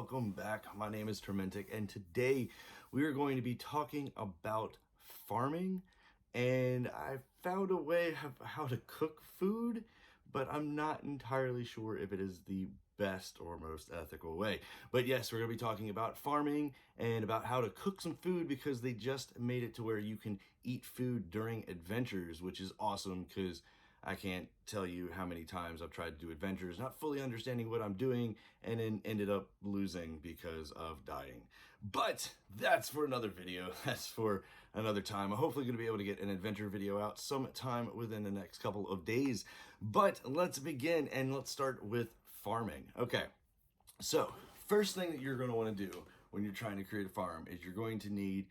welcome back. My name is Trementic, and today we are going to be talking about farming. And I found a way of how to cook food, but I'm not entirely sure if it is the best or most ethical way. But yes, we're going to be talking about farming and about how to cook some food because they just made it to where you can eat food during adventures, which is awesome because I can't tell you how many times I've tried to do adventures, not fully understanding what I'm doing, and then ended up losing because of dying. But that's for another video. That's for another time. I'm hopefully going to be able to get an adventure video out sometime within the next couple of days. But let's begin and let's start with farming. Okay, so first thing that you're going to want to do when you're trying to create a farm is you're going to need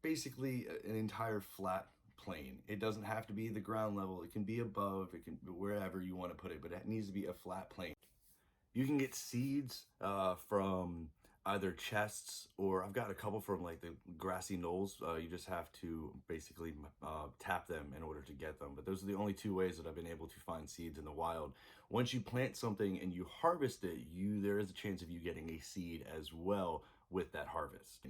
basically an entire flat plane. It doesn't have to be the ground level. It can be above. It can be wherever you want to put it, but it needs to be a flat plane. You can get seeds from either chests, or I've got a couple from like the grassy knolls. You just have to basically tap them in order to get them. But those are the only two ways that I've been able to find seeds in the wild. Once you plant something and you harvest it, there is a chance of you getting a seed as well with that harvest.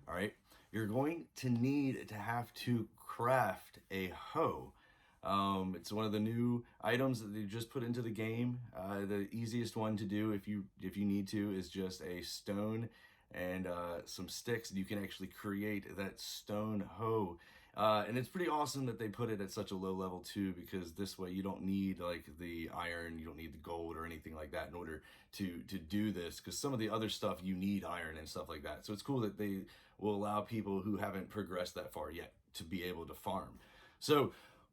All right, you're going to need to have to craft a hoe. It's one of the new items that they just put into the game. The easiest one to do if you need to is just a stone and some sticks, and you can actually create that stone hoe. And it's pretty awesome that they put it at such a low level too, because this way you don't need like the iron, you don't need the gold or anything like that in order to do this, because some of the other stuff you need iron and stuff like that. So it's cool that they will allow people who haven't progressed that far yet to be able to farm. So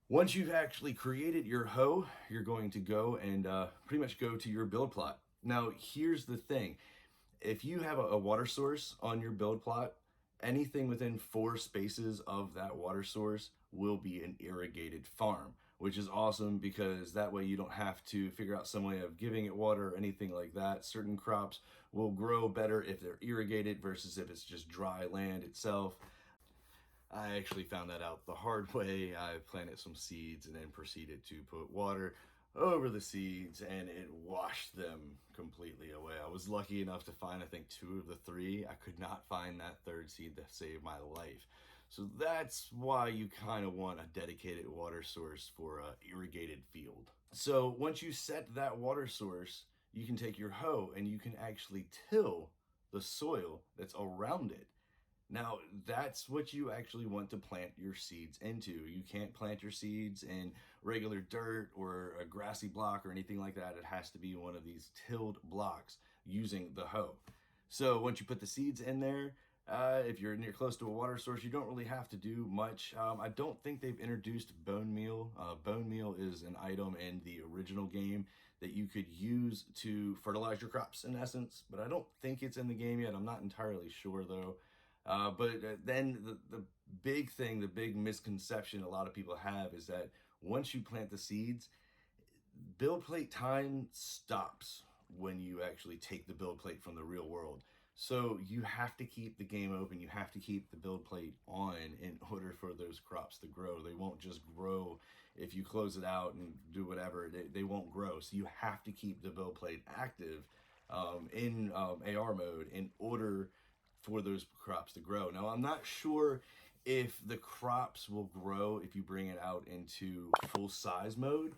once you've actually created your hoe, you're going to go and pretty much go to your build plot. Now, here's the thing. If you have a water source on your build plot, anything within 4 spaces of that water source will be an irrigated farm, which is awesome because that way you don't have to figure out some way of giving it water or anything like that. Certain crops will grow better if they're irrigated versus if it's just dry land itself. I actually found that out the hard way. I planted some seeds and then proceeded to put water over the seeds, and it washed them completely away. I was lucky enough to find, I think, 2 of the 3. I could not find that 3rd seed to save my life. So that's why you kind of want a dedicated water source for an irrigated field. So once you set that water source, you can take your hoe and you can actually till the soil that's around it. Now, that's what you actually want to plant your seeds into. You can't plant your seeds in regular dirt or a grassy block or anything like that. It has to be one of these tilled blocks using the hoe. So once you put the seeds in there, if you're near close to a water source, you don't really have to do much. I don't think they've introduced bone meal. Bone meal is an item in the original game that you could use to fertilize your crops in essence, but I don't think it's in the game yet. I'm not entirely sure though. But then the big thing, the big misconception a lot of people have is that once you plant the seeds, build plate time stops when you actually take the build plate from the real world. So you have to keep the game open. You have to keep the build plate on in order for those crops to grow. They won't just grow if you close it out and do whatever. They won't grow. So you have to keep the build plate active in AR mode in order for those crops to grow. Now, I'm not sure if the crops will grow if you bring it out into full size mode,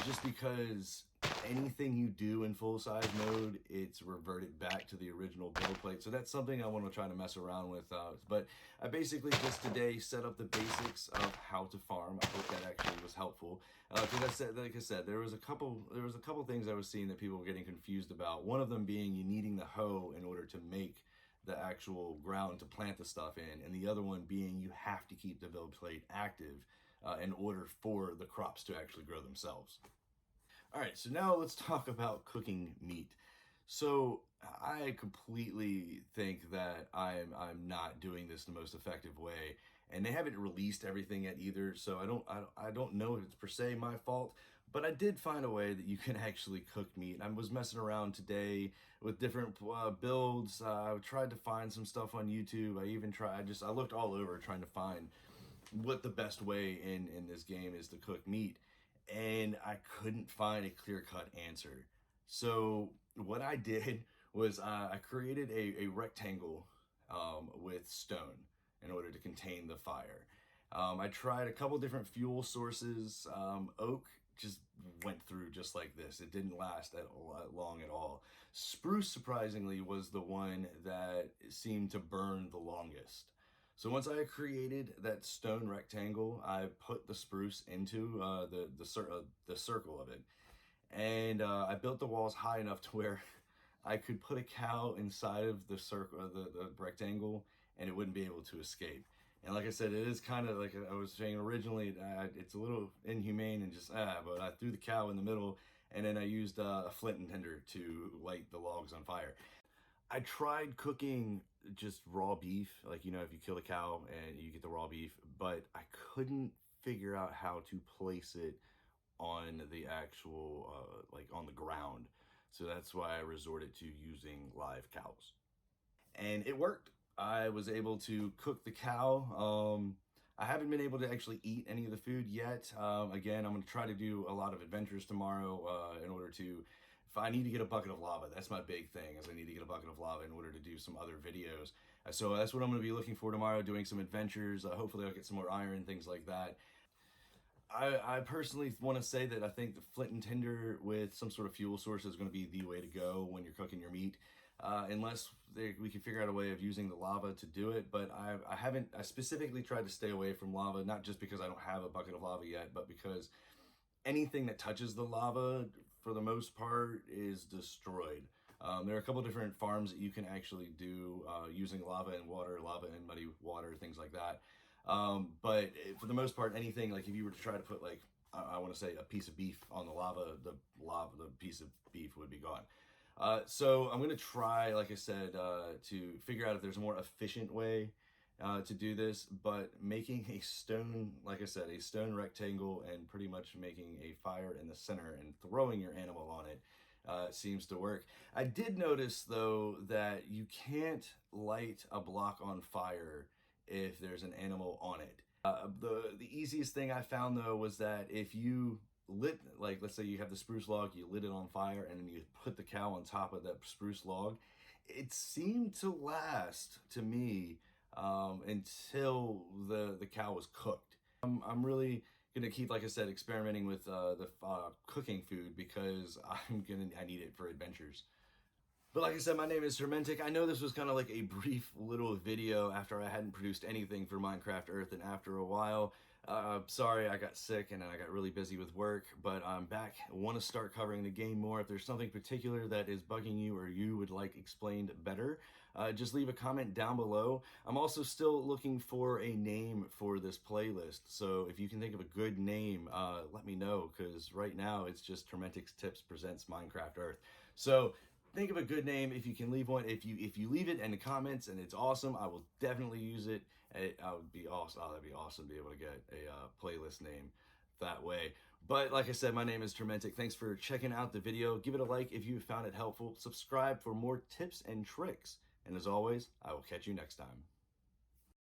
just because anything you do in full size mode, it's reverted back to the original build plate. So that's something I want to try to mess around with. But I basically just today set up the basics of how to farm. I hope that actually was helpful. Because like I said, there was a couple things I was seeing that people were getting confused about. One of them being you needing the hoe in order to make the actual ground to plant the stuff in, and the other one being you have to keep the build plate active in order for the crops to actually grow themselves. All right, so now let's talk about cooking meat. So I completely think that I'm not doing this the most effective way, and they haven't released everything yet either. So I don't know if it's per se my fault, but I did find a way that you can actually cook meat. I was messing around today with different builds. I tried to find some stuff on YouTube. I looked all over trying to find what the best way in this game is to cook meat, and I couldn't find a clear-cut answer. So what I did was I created a rectangle with stone in order to contain the fire. I tried a couple different fuel sources. Oak just went through just like this. It didn't last long at all. Spruce, surprisingly, was the one that seemed to burn the longest. So once I created that stone rectangle, I put the spruce into the circle of it, and I built the walls high enough to where I could put a cow inside of the circle, the rectangle, and it wouldn't be able to escape. And like I said, it is kind of like I was saying originally, it's a little inhumane and just but I threw the cow in the middle, and then I used a flint and tinder to light the logs on fire. I tried cooking just raw beef, like, you know, if you kill a cow and you get the raw beef, but I couldn't figure out how to place it on the actual, like on the ground. So that's why I resorted to using live cows. And it worked. I was able to cook the cow. I haven't been able to actually eat any of the food yet. Again, I'm going to try to do a lot of adventures tomorrow in order to, if I need to get a bucket of lava, that's my big thing, is I need to get a bucket of lava in order to do some other videos. So that's what I'm going to be looking for tomorrow, doing some adventures. Hopefully I'll get some more iron, things like that. I personally want to say that I think the flint and tinder with some sort of fuel source is going to be the way to go when you're cooking your meat, unless we can figure out a way of using the lava to do it. But I specifically tried to stay away from lava, not just because I don't have a bucket of lava yet, but because anything that touches the lava, for the most part, is destroyed. There are a couple different farms that you can actually do using lava and water, lava and muddy water, things like that. But for the most part, anything, like if you were to try to put, like, I want to say a piece of beef on the the piece of beef would be gone. So I'm going to try, like I said, to figure out if there's a more efficient way to do this, but making a stone, like I said, a stone rectangle and pretty much making a fire in the center and throwing your animal on it seems to work. I did notice, though, that you can't light a block on fire if there's an animal on it. The easiest thing I found, though, was that if you lit, like, let's say you have the spruce log, you lit it on fire, and then you put the cow on top of that spruce log, it seemed to last, to me, until the cow was cooked. I'm really gonna keep, like I said, experimenting with the cooking food, because I need it for adventures. But like I said, my name is Smelting. I know this was kind of like a brief little video after I hadn't produced anything for Minecraft Earth, and after a while. Sorry, I got sick and I got really busy with work, but I'm back. I want to start covering the game more. If there's something particular that is bugging you or you would like explained better, just leave a comment down below. I'm also still looking for a name for this playlist, so if you can think of a good name, let me know, because right now it's just Tormentic's Tips Presents Minecraft Earth. So think of a good name. If you can leave one, if you leave it in the comments and it's awesome, I will definitely use it. I would be awesome. Oh, that'd be awesome to be able to get a playlist name that way. But like I said, my name is Tormentic. Thanks for checking out the video. Give it a like if you found it helpful. Subscribe for more tips and tricks. And as always, I will catch you next time.